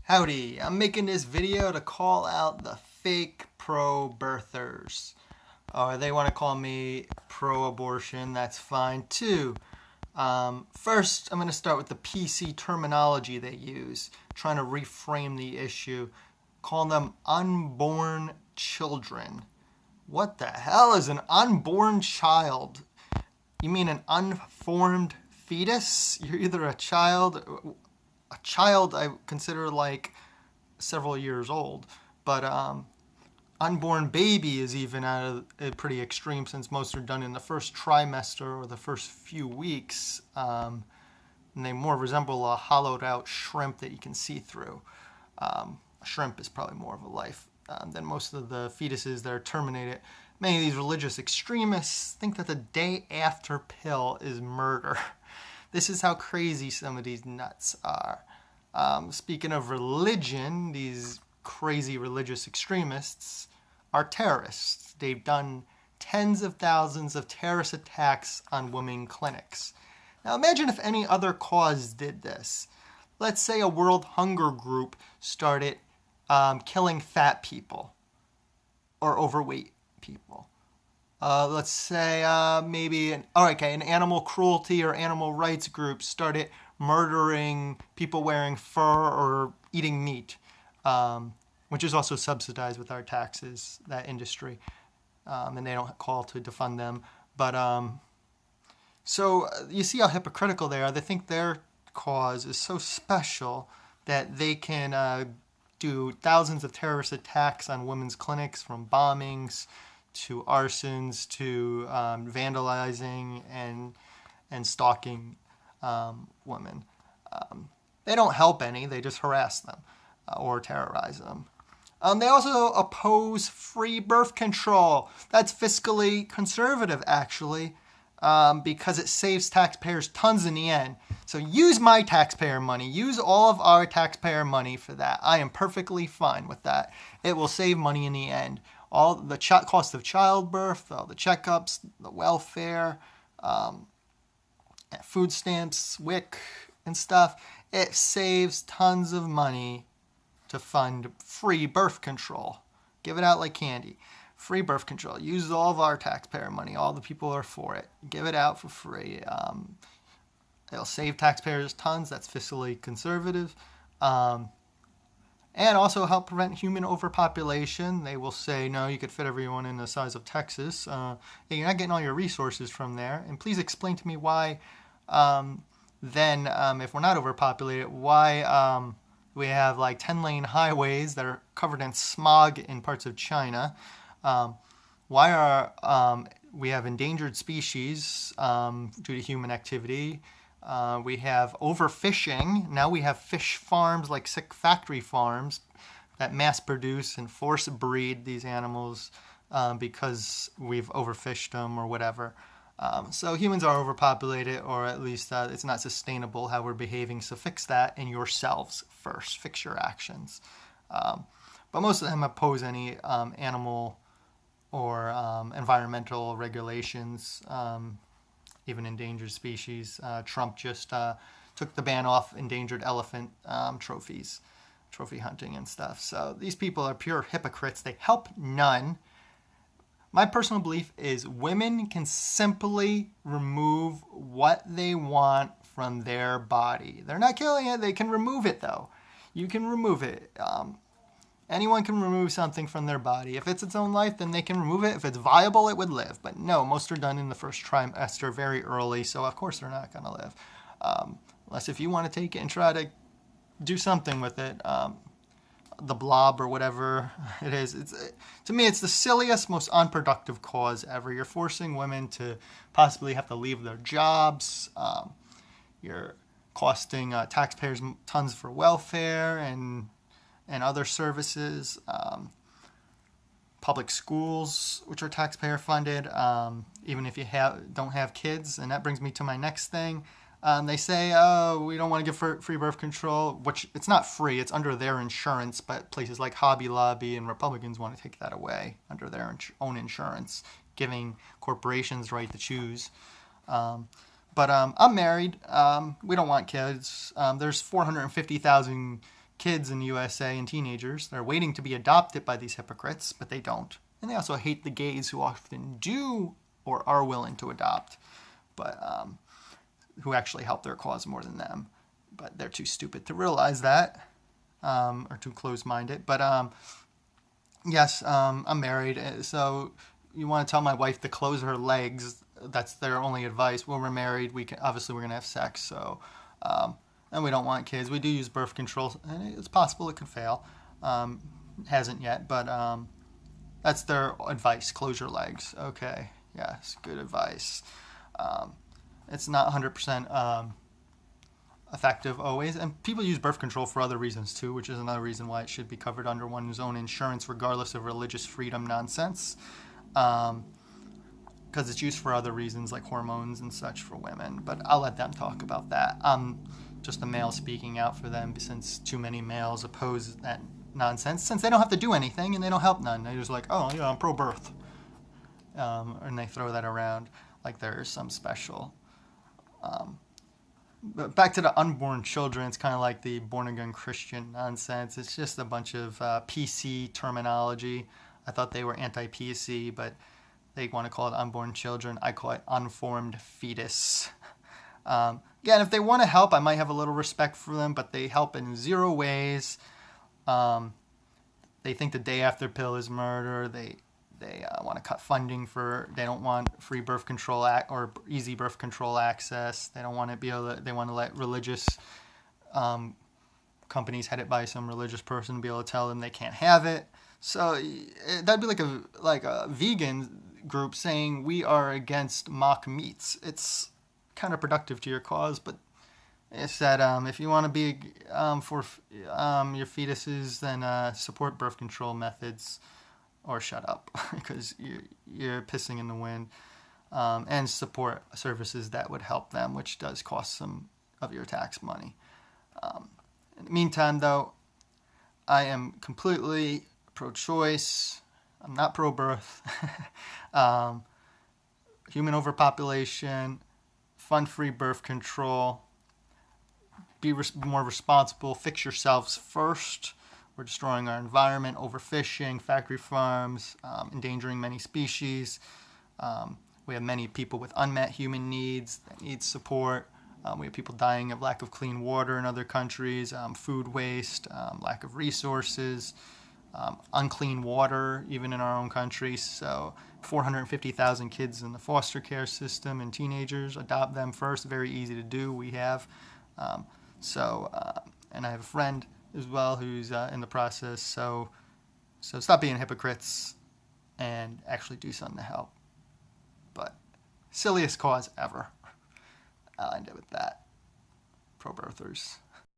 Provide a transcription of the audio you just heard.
Howdy, I'm making this video to call out the fake pro-birthers. Or they want to call me pro-abortion, that's fine too. First, I'm going to start with the PC terminology they use, trying to reframe the issue, calling them unborn children. What the hell is an unborn child? You mean an unformed fetus? You're either a child I consider like several years old, but unborn baby is even pretty extreme since most are done in the first trimester or the first few weeks, and they more resemble a hollowed out shrimp that you can see through. A shrimp is probably more of a life than most of the fetuses that are terminated. Many of these religious extremists think that the day after pill is murder. This is how crazy some of these nuts are. Speaking of religion, these crazy religious extremists are terrorists. They've done tens of thousands of terrorist attacks on women clinics. Now imagine if any other cause did this. Let's say a world hunger group started killing fat people or overweight people. Let's say maybe an animal cruelty or animal rights group started murdering people wearing fur or eating meat, which is also subsidized with our taxes, that industry, and they don't call to defund them. But so you see how hypocritical they are. They think their cause is so special that they can do thousands of terrorist attacks on women's clinics, from bombings to arsons to vandalizing and stalking women. They don't help any, they just harass them or terrorize them. They also oppose free birth control. That's fiscally conservative, actually, because it saves taxpayers tons in the end. So use my taxpayer money. Use all of our taxpayer money for that. I am perfectly fine with that. It will save money in the end. All the cost of childbirth, all the checkups, the welfare, food stamps, WIC, and stuff. It saves tons of money to fund free birth control. Give it out like candy. Free birth control. Use all of our taxpayer money. All the people are for it. Give it out for free. It'll save taxpayers tons. That's fiscally conservative. And also help prevent human overpopulation. They will say, no, you could fit everyone in the size of Texas. You're not getting all your resources from there. And please explain to me why, if we're not overpopulated, why we have like 10-lane highways that are covered in smog in parts of China. Why are we have endangered species due to human activity. We have overfishing. Now we have fish farms, like sick factory farms, that mass produce and force breed these animals because we've overfished them or whatever. So humans are overpopulated, or at least it's not sustainable how we're behaving. So fix that in yourselves first. Fix your actions. But most of them oppose any animal or environmental regulations. Even endangered species. Trump just took the ban off endangered elephant trophy hunting and stuff. So these people are pure hypocrites. They help none. My personal belief is women can simply remove what they want from their body. They're not killing it. They can remove it, though. You can remove it. Anyone can remove something from their body. If it's its own life, then they can remove it. If it's viable, it would live. But no, most are done in the first trimester very early, so of course they're not going to live. Unless if you want to take it and try to do something with it, the blob or whatever it is. To me, it's the silliest, most unproductive cause ever. You're forcing women to possibly have to leave their jobs. You're costing taxpayers tons for welfare and other services, public schools, which are taxpayer funded, even if you don't have kids. And that brings me to my next thing. They say, oh, we don't want to give free birth control, which it's not free. It's under their insurance, but places like Hobby Lobby and Republicans want to take that away under their own insurance, giving corporations right to choose. But I'm married. We don't want kids. There's 450,000 kids in the USA and teenagers. They're waiting to be adopted by these hypocrites, but they don't. And they also hate the gays who often do or are willing to adopt, but who actually help their cause more than them. But they're too stupid to realize that, or too close-minded. But yes, I'm married, so you want to tell my wife to close her legs. That's their only advice. When we're married, we're going to have sex, so... and we don't want kids. We do use birth control, and it's possible it could fail. Hasn't yet, but that's their advice. Close your legs. Okay, yes, good advice. It's not 100% effective always, and people use birth control for other reasons too, which is another reason why it should be covered under one's own insurance, regardless of religious freedom nonsense. Because it's used for other reasons like hormones and such for women, but I'll let them talk about that. I'm just a male speaking out for them, since too many males oppose that nonsense, since they don't have to do anything and they don't help none. They're just like, oh, yeah, I'm pro-birth. And they throw that around like there's some special. But back to the unborn children, it's kind of like the born-again Christian nonsense. It's just a bunch of PC terminology. I thought they were anti-PC, but they want to call it unborn children. I call it unformed fetus. Again, if they want to help, I might have a little respect for them, but they help in zero ways. They think the day after pill is murder. They want to cut funding they don't want free birth control or easy birth control access. They don't want to be able to, they want to let religious companies headed by some religious person be able to tell them they can't have it. So that'd be like a vegan group saying we are against mock meats. It's counterproductive to your cause, but it's that if you want to be for your fetuses, then support birth control methods or shut up because you're pissing in the wind, and support services that would help them, which does cost some of your tax money. In the meantime, though, I am completely pro-choice. I'm not pro-birth. Human overpopulation, fund free birth control, be more responsible, fix yourselves first. We're destroying our environment, overfishing, factory farms, endangering many species. We have many people with unmet human needs that need support. We have people dying of lack of clean water in other countries, food waste, lack of resources, unclean water, even in our own country. So 450,000 kids in the foster care system and teenagers. Adopt them first. Very easy to do. We have. And I have a friend as well who's in the process. So stop being hypocrites and actually do something to help. But silliest cause ever. I'll end it with that. Pro-birthers.